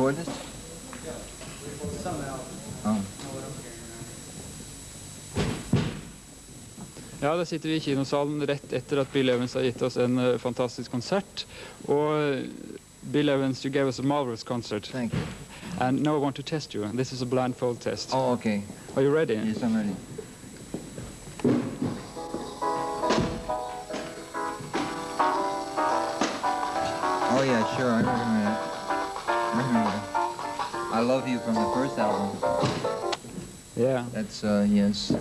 record this? Oh. Ja, da sitter vi i kinosalen rett etter at Bill Evans har gitt oss en fantastisk konsert. Og Bill Evans, you gave us a marvelous concert. Thank you. And now I want to test you. This is a blindfold test. Oh, okay. Are you ready? Yes, I'm ready. Oh, yeah, sure, I remember that. I Love You from the first album. Yeah. That's, yes.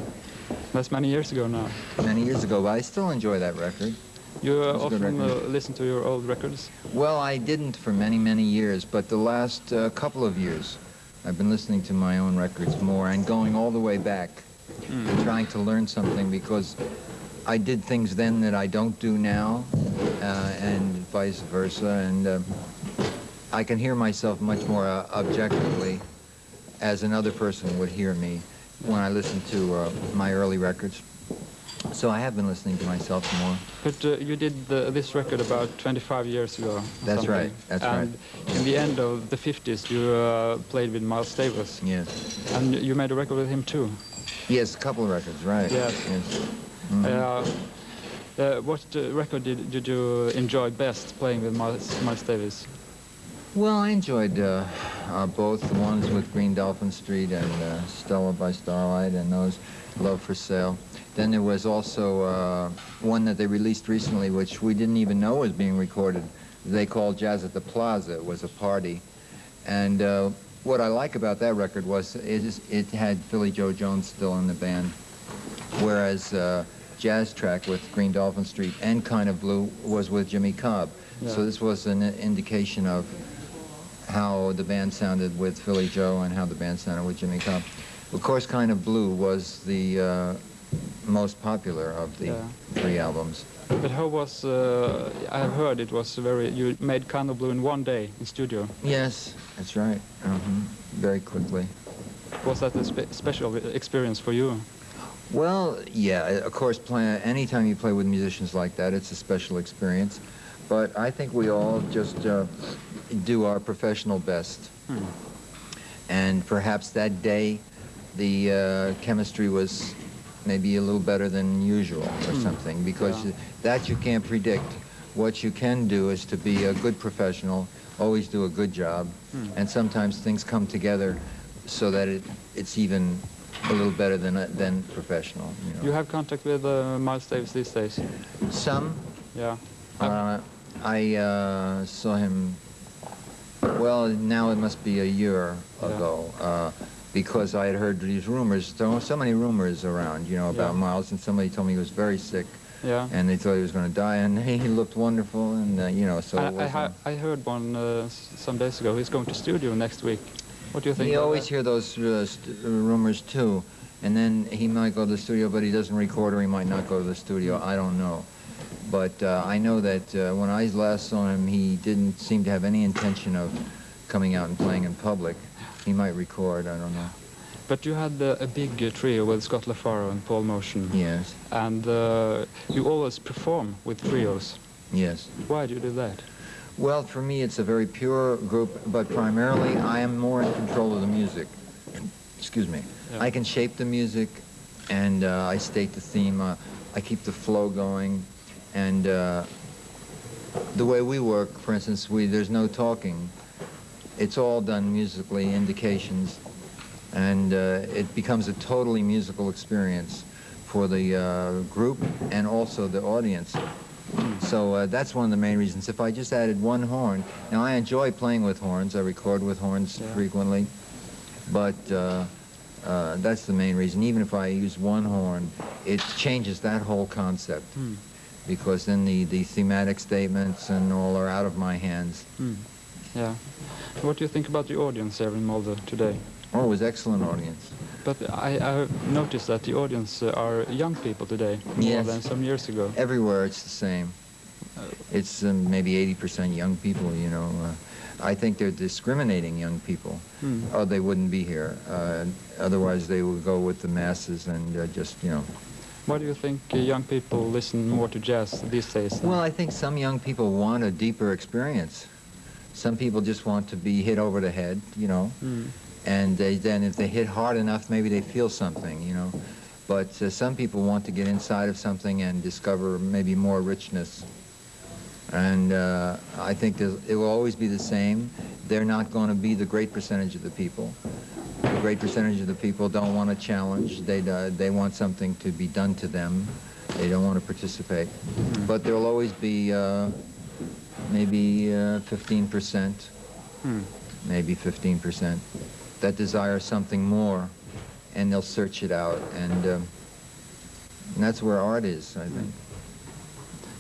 That's many years ago now. Many years ago, but I still enjoy that record. You often listen to your old records? Well, I didn't for many, many years, but the last couple of years, I've been listening to my own records more and going all the way back and trying to learn something, because I did things then that I don't do now, and vice versa, and I can hear myself much more objectively as another person would hear me when I listen to my early records. So I have been listening to myself more. But you did this record about 25 years ago. That's something. right, that's right. And in the end of the 50s, you played with Miles Davis. Yes. And you made a record with him too. Yes, a couple of records, right. Yes. Mm-hmm. What record did you enjoy best playing with Miles Davis? Well, I enjoyed both, the ones with Green Dolphin Street and Stella by Starlight and those, Love for Sale. Then there was also one that they released recently, which we didn't even know was being recorded. They called Jazz at the Plaza. It was a party. And what I like about that record was it had Philly Joe Jones still in the band, whereas Jazz track with Green Dolphin Street and Kind of Blue was with Jimmy Cobb. Yeah. So this was an indication of how the band sounded with Philly Joe and how the band sounded with Jimmy Cobb. Of course, Kind of Blue was the most popular of the three albums. But how was, I heard it was you made Kind of Blue in one day in studio. Yes, that's right. Very quickly. Was that a special experience for you? Well, yeah, of course, anytime you play with musicians like that, it's a special experience. But I think we all just do our professional best. And perhaps that day, the chemistry was maybe a little better than usual or something, because that you can't predict. What you can do is to be a good professional, always do a good job, and sometimes things come together so that it's even a little better than professional. You know. You have contact with Miles Davis these days? Some. Yeah. I saw him, well, now it must be a year ago, because I had heard these rumors, so many rumors around, you know, about Miles, and somebody told me he was very sick, and they thought he was going to die, and he looked wonderful, and, you know, so I heard one some days ago. He's going to studio next week. What do you think? You always hear those rumors, too, and then he might go to the studio, but he doesn't record, or he might not go to the studio. I don't know. But I know that when I last saw him, he didn't seem to have any intention of coming out and playing in public. He might record, I don't know. But you had a big trio with Scott LaFaro and Paul Motion. Yes. And you always perform with trios. Yes. Why do you do that? Well, for me, it's a very pure group, but primarily I am more in control of the music. Excuse me. Yeah. I can shape the music, and I state the theme. I keep the flow going. And the way we work, for instance, there's no talking. It's all done musically, indications, and it becomes a totally musical experience for the group and also the audience. So that's one of the main reasons. If I just added one horn, now I enjoy playing with horns. I record with horns frequently, but that's the main reason. Even if I use one horn, it changes that whole concept. Because then the thematic statements and all are out of my hands. Yeah. What do you think about the audience here in Malmö today? Oh, it was excellent audience. But I noticed that the audience are young people today, more than some years ago. Everywhere it's the same. It's maybe 80% young people, you know. I think they're discriminating young people, or they wouldn't be here. Otherwise they would go with the masses and just, you know. Why do you think young people listen more to jazz these days? Well, I think some young people want a deeper experience. Some people just want to be hit over the head, you know, and then if they hit hard enough, maybe they feel something, you know. But some people want to get inside of something and discover maybe more richness. And I think it will always be the same. They're not going to be the great percentage of the people. The great percentage of the people don't want a challenge. They want something to be done to them. They don't want to participate. But there will always be maybe 15%, maybe 15%, that desire something more, and they'll search it out. And that's where art is, I think.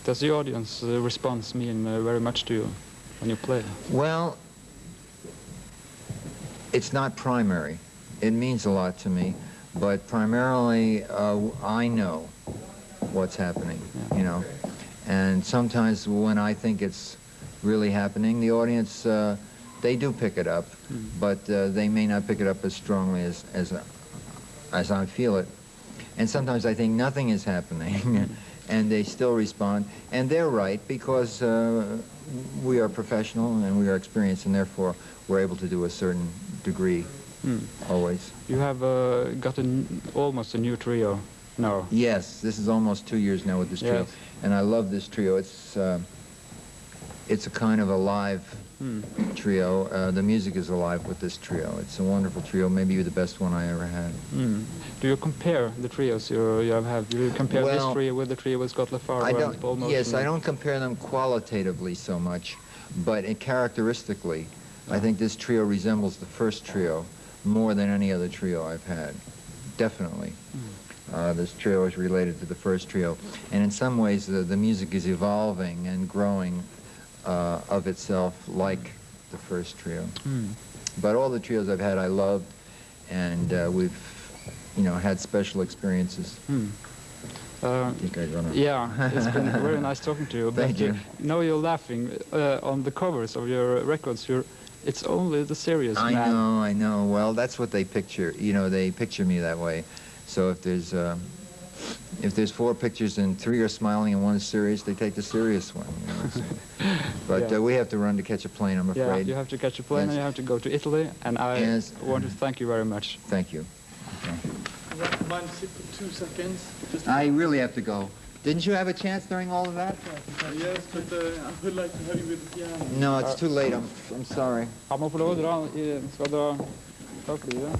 Does the audience response mean very much to you when you play? Well, it's not primary. It means a lot to me, but primarily I know what's happening, you know. And sometimes when I think it's really happening, the audience, they do pick it up, but they may not pick it up as strongly as I feel it. And sometimes I think nothing is happening, and they still respond. And they're right, because we are professional and we are experienced, and therefore we're able to do a certain degree, always. You have got almost a new trio now. Yes, this is almost 2 years now with this trio, yes. And I love this trio. It's a kind of a live trio. The music is alive with this trio. It's a wonderful trio, maybe the best one I ever had. Do you compare the trios you have had? Do you compare this trio with the trio with Scott laBarbera and Paul Motion? Yes, I don't compare them qualitatively so much, but characteristically, I think this trio resembles the first trio more than any other trio I've had, definitely. This trio is related to the first trio, and in some ways the music is evolving and growing of itself like the first trio. But all the trios I've had I loved, and we've, you know, had special experiences. I think I'd run yeah, it's been very nice talking to you. Thank you. Now you're laughing on the covers of your records. It's only the serious man. I know. Well, that's what they picture. You know, they picture me that way. So if there's 4 pictures and 3 are smiling and 1 is serious, they take the serious one. You know, so. But yeah. We have to run to catch a plane, I'm afraid. Yeah, you have to catch a plane, and you have to go to Italy, and I want to thank you very much. Thank you. Okay. Mind sit for 2 seconds? I really have to go. Didn't you have a chance during all of that? Yes, but I would like to have you with the piano. No, it's too late. I'm sorry. Han må få lov å dra. Skal dra flyet.